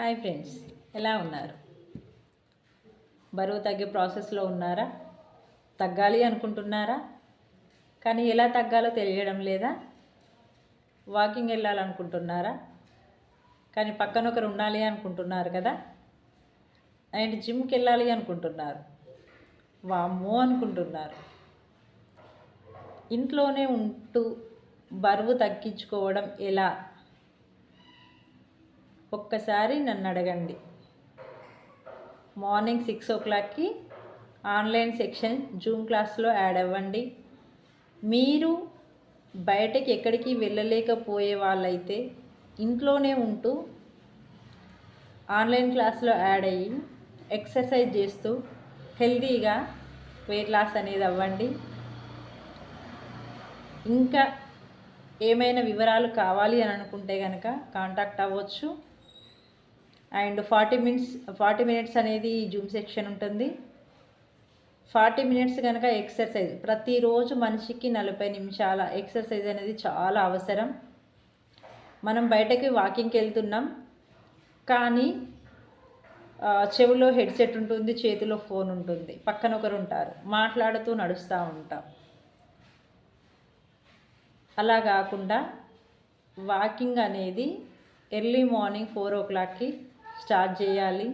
Hi friends, ఎలా ఉన్నారు? బరువు తగ్గే ప్రాసెస్లో ఉన్నారా? తగ్గాలి అనుకుంటున్నారా? కానీ ఎలా తగ్గాలో తెలియడం లేదా? వాకింగ్ వెళ్ళాలనుకుంటున్నారా? కానీ పక్కన ఒకరు ఉండాలి అనుకుంటున్నారు కదా? అండ్ జిమ్కి వెళ్ళాలి అనుకుంటున్నారు. వామ్మో అనుకుంటున్నారు. ఇంట్లోనే ఉంటూ బరువు తగ్గించుకోవడం ఎలా? ఒక్కసారి నన్ను అడగండి. మార్నింగ్ 6 o'clockకి ఆన్లైన్ సెక్షన్ జూమ్ క్లాస్లో యాడ్ అవ్వండి. మీరు బయటకి ఎక్కడికి వెళ్ళలేకపోయే వాళ్ళైతే ఇంట్లోనే ఉంటూ ఆన్లైన్ క్లాస్లో యాడ్ అయ్యి ఎక్సర్సైజ్ చేస్తూ హెల్తీగా వెయిట్ లాస్ అనేది అవ్వండి. ఇంకా ఏమైనా వివరాలు కావాలి అని అనుకుంటే కనుక కాంటాక్ట్ అవ్వచ్చు. అండ్ 40 మినిట్స్ అనేది జూమ్ సెక్షన్ ఉంటుంది. 40 మినిట్స్ కనుక ఎక్సర్సైజ్, ప్రతిరోజు మనిషికి 40 నిమిషాల ఎక్సర్సైజ్ అనేది చాలా అవసరం. మనం బయటకి వాకింగ్కి వెళ్తున్నాం, కానీ చెవిలో హెడ్సెట్ ఉంటుంది, చేతిలో ఫోన్ ఉంటుంది, పక్కన ఒకరు ఉంటారు, మాట్లాడుతూ నడుస్తూ ఉంటాం. అలా కాకుండా వాకింగ్ అనేది ఎర్లీ మార్నింగ్ 4 o'clockకి స్టార్ట్ చేయాలి.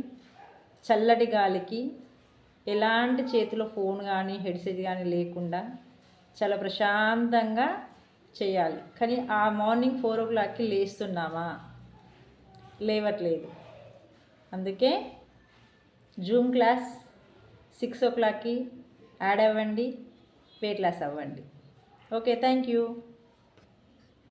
చల్లటి గాలికి, ఎలాంటి చేతిలో ఫోన్ కానీ హెడ్సెట్ కానీ లేకుండా చాలా ప్రశాంతంగా చేయాలి. కానీ ఆ మార్నింగ్ 4 o'clockకి లేస్తున్నామా? లేవట్లేదు. అందుకే జూమ్ క్లాస్ 6 o'clockకి యాడ్ అవ్వండి, వెయిట్ లాస్ అవ్వండి. Okay, thank you.